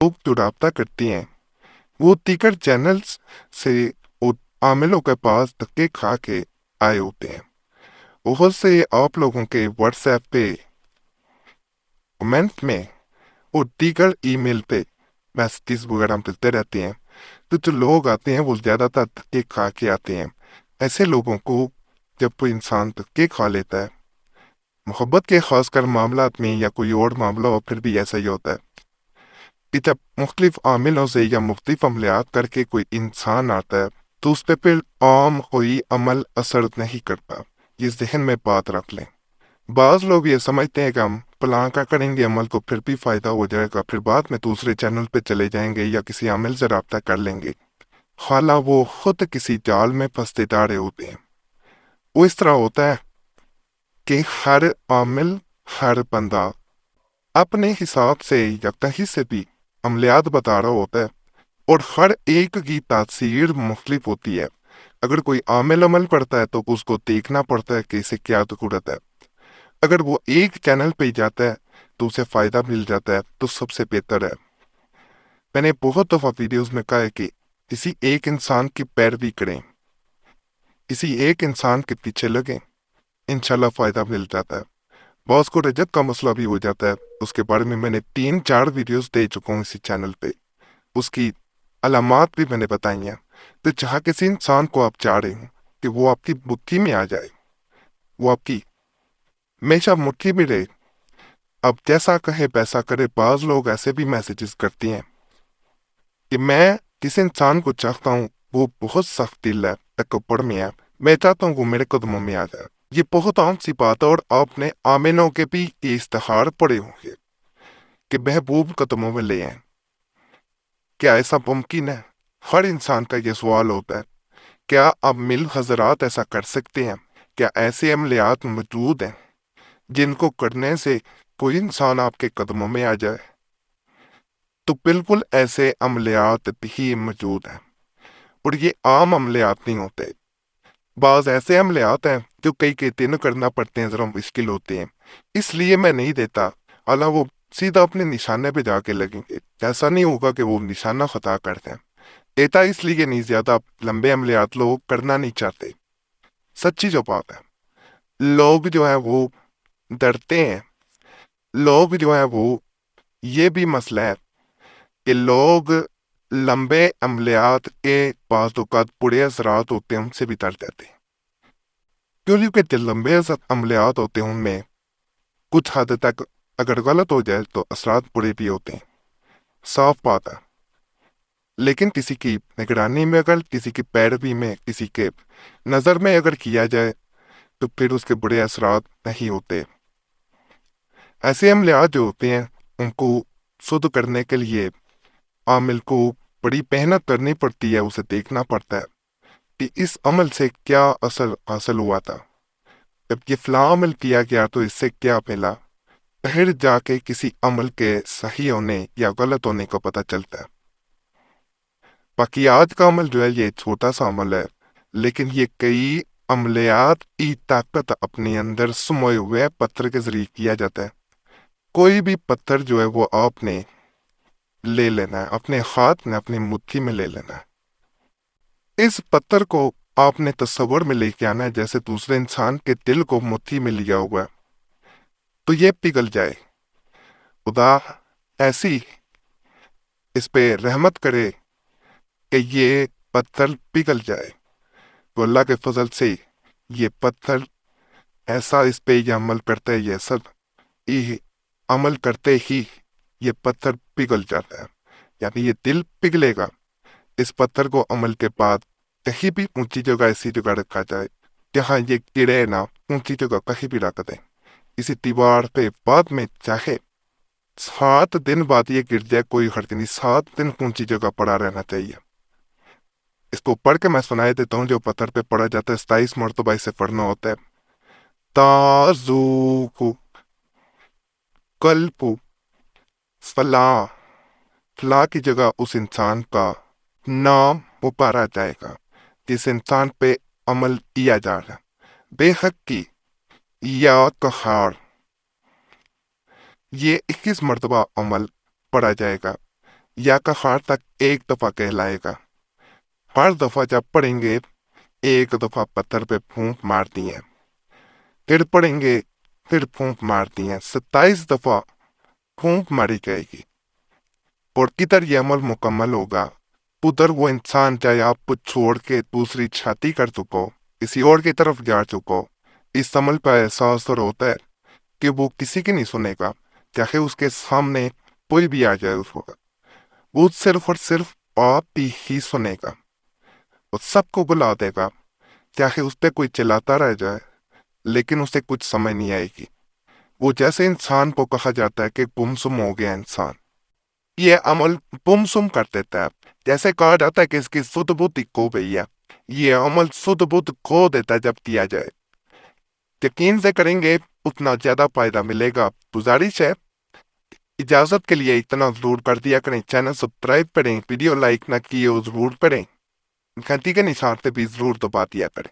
लोग जो राब्ता करते हैं वो दीगर चैनल्स से आमिलों के पास धक्के खा के आए होते हैं। बहुत से आप लोगों के व्हाट्सएप पे कमेंट में और दीगर ईमेल पे मैसेजेस वगैरह मिलते रहते हैं। तो जो लोग आते हैं वो ज़्यादातर धक्के खा के आते हैं। ऐसे लोगों को जब कोई इंसान धक्के खा लेता है, मोहब्बत के खासकर मामलात में या कोई और मामला हो, फिर भी ऐसा ही होता है कि जब मुख्तलिफ आमिलों से या मुख्तलिफ अमलियात करके कोई इंसान आता है तो उस पर फिर आम कोई अमल असर नहीं करता। ये जहन में बात रख लें। बाज लोग ये समझते हैं कि हम फलां का करेंगे अमल तो फिर भी फायदा हो जाएगा, फिर बाद में दूसरे चैनल पे चले जाएंगे या किसी आमिल से रब्ता कर लेंगे। हाला वो खुद किसी जाल में फंसते जा रहे होते हैं। वो इस तरह होता है कि हर आमिल, हर बंदा अपने हिसाब से या कहीं से भी अमलियात बता रहा होता है और हर एक की तासीर मुख्तलिफ होती है। अगर कोई आमिल अमल पड़ता है तो उसको देखना पड़ता है कि इसे क्या ज़रूरत है। अगर वो एक चैनल पे ही जाता है तो उसे फ़ायदा मिल जाता है तो सबसे बेहतर है। मैंने बहुत दफ़ा वीडियोस में कहा है कि किसी एक इंसान की पैरवी करें, किसी एक इंसान के पीछे लगें, इंशाल्लाह फ़ायदा मिल जाता है। बॉस को रिजक का मसला भी हो जाता है, उसके बारे में मैंने 3-4 वीडियोस दे चुका हूँ इसी चैनल पे। उसकी अलामात भी मैंने बताई हैं। तो जहाँ किसी इंसान को आप चाह रहे हो कि वो आपकी मुट्ठी में आ जाए, वो आपकी हमेशा मुट्ठी में रहे, अब जैसा कहे वैसा करे। बाज लोग ऐसे भी मैसेजेस करती हैं कि मैं किस इंसान को चाहता हूँ वो बहुत सख्त दिल है, तकब्बुर में है, मैं चाहता हूँ वो मेरे कदमों में आ जाए। ये बहुत आम सी बात है और आपने आमिनों के भी ये इश्तिहार पढ़े होंगे कि महबूब कदमों में ले आए। क्या ऐसा मुमकिन है? हर इंसान का ये सवाल होता है, क्या अब मिल हजरात ऐसा कर सकते हैं? क्या ऐसे अमलियात मौजूद हैं जिनको करने से कोई इंसान आपके कदमों में आ जाए? तो बिल्कुल ऐसे अमलियात भी मौजूद हैं और ये आम अमलियात नहीं होते। बाज ऐसे अमलियात हैं जो कई कई दिन करना पड़ते हैं, जरा मुश्किल होते हैं, इसलिए मैं नहीं देता। अला वो सीधा अपने निशाने पे जाके लगेंगे, ऐसा नहीं होगा कि वो निशाना खता करते हैं। देता इसलिए नहीं ज्यादा लंबे अमलियात लोग करना नहीं चाहते। सच्ची जो बात है, लोग जो है वो डरते हैं। लोग जो है वो, ये भी मसला है कि लोग लंबे अमलियात के बाज़ औक़ात बुरे असरात होते हैं उनसे भी डर जाते हैं। क्योंकि जो लंबे अमलियात होते हैं उनमें कुछ हद तक अगर गलत हो जाए तो असरात बुरे भी होते हैं, साफ बात है। लेकिन किसी की निगरानी में, अगर किसी की पैरवी में, किसी के नज़र में अगर किया जाए तो फिर उसके बुरे असरात नहीं होते। ऐसे अमलियात जो होते हैं उनको शुद्ध करने के लिए आमिल को बड़ी मेहनत करनी पड़ती है, उसे देखना पड़ता है कि इस अमल से क्या असर हासिल हुआ था, जब ये फलां अमल किया गया तो इससे क्या मिला। फिर जाके किसी अमल के सही होने या गलत होने का पता चलता है। बाकी आज का अमल जो है ये छोटा सा अमल है, लेकिन ये कई अमलियात की ताकत अपने अंदर समोए हुए पत्थर के जरिए किया जाता है। कोई भी पत्थर जो है वो आपने ले लेना है, अपने हाथ में, अपनी मुट्ठी में ले लेना है। इस पत्थर को आपने तस्वर में लेके आना है जैसे दूसरे इंसान के दिल को मुट्ठी में लिया हुआ है, तो ये पिघल जाए। खुदा ऐसी इस पे रहमत करे कि ये पत्थर पिघल जाए। तो अल्लाह के फजल से ये पत्थर ऐसा इस पे ये अमल करते हैं, ये सब ये अमल करते ही ये पत्थर पिघल जाता है, यानी ये दिल पिघलेगा। इस पत्थर को अमल के बाद कहीं भी ऊंची जगह, ऐसी जगह रखा जाए जहाँ ये गिरे ना, ऊंची जगह कहीं भी रख दें, किसी दीवार पे। बाद में चाहे 7 दिन बाद ये गिर जाए, कोई हर्ज नहीं, 7 दिन ऊंची जगह पड़ा रहना चाहिए। इसको पढ़ के मैं सुनाई देता हूँ। जो पत्थर पे पड़ा जाता है 27 मरतबा इसे पढ़ना होता है। ताजूकु कल्पु फला, फला की जगह उस इंसान का नाम पुकारा जाएगा जिस इंसान पे अमल किया जा रहा है। बेहक की या कहार, ये 21 मरतबा अमल पढ़ा जाएगा। या का हार तक एक दफा कहलाएगा। हर दफा जब पढ़ेंगे एक दफा पत्थर पे फूंक मारती है, फिर पढ़ेंगे फिर फूंक मारती है, 27 दफा फूंक मारी जाएगी। और किधर ये अमल मुकम्मल होगा, उधर वो इंसान चाहे आपको छोड़ के दूसरी शादी कर चुको, किसी और की तरफ जा चुको, इस अमल पर एहसास और होता है कि वो किसी की नहीं सुनेगा, चाहे उसके सामने कोई भी आ जाए उस वक्त। वो सिर्फ और सिर्फ आप ही सुनेगा, वो सबको बुला देगा, चाहे उस पर कोई चिल्लाता रह जाए, लेकिन उसे कुछ समझ नहीं आएगी। वो जैसे इंसान को कहा जाता है कि गुमसुम हो गया इंसान, ये अमल गुमसुम कर देता है। जैसे कहा जाता है कि इसकी सुध बुद्धि खो गई है, ये अमल सुध बुद्ध खो देता है जब किया जाए। यकीन से करेंगे उतना ज्यादा फायदा मिलेगा। गुजारिश है, इजाजत के लिए इतना जरूर कर दिया करें, चैनल सब्सक्राइब करें, वीडियो लाइक ना किए जरूर करें, घंटी के निशान पे भी जरूर दबा दिया करें।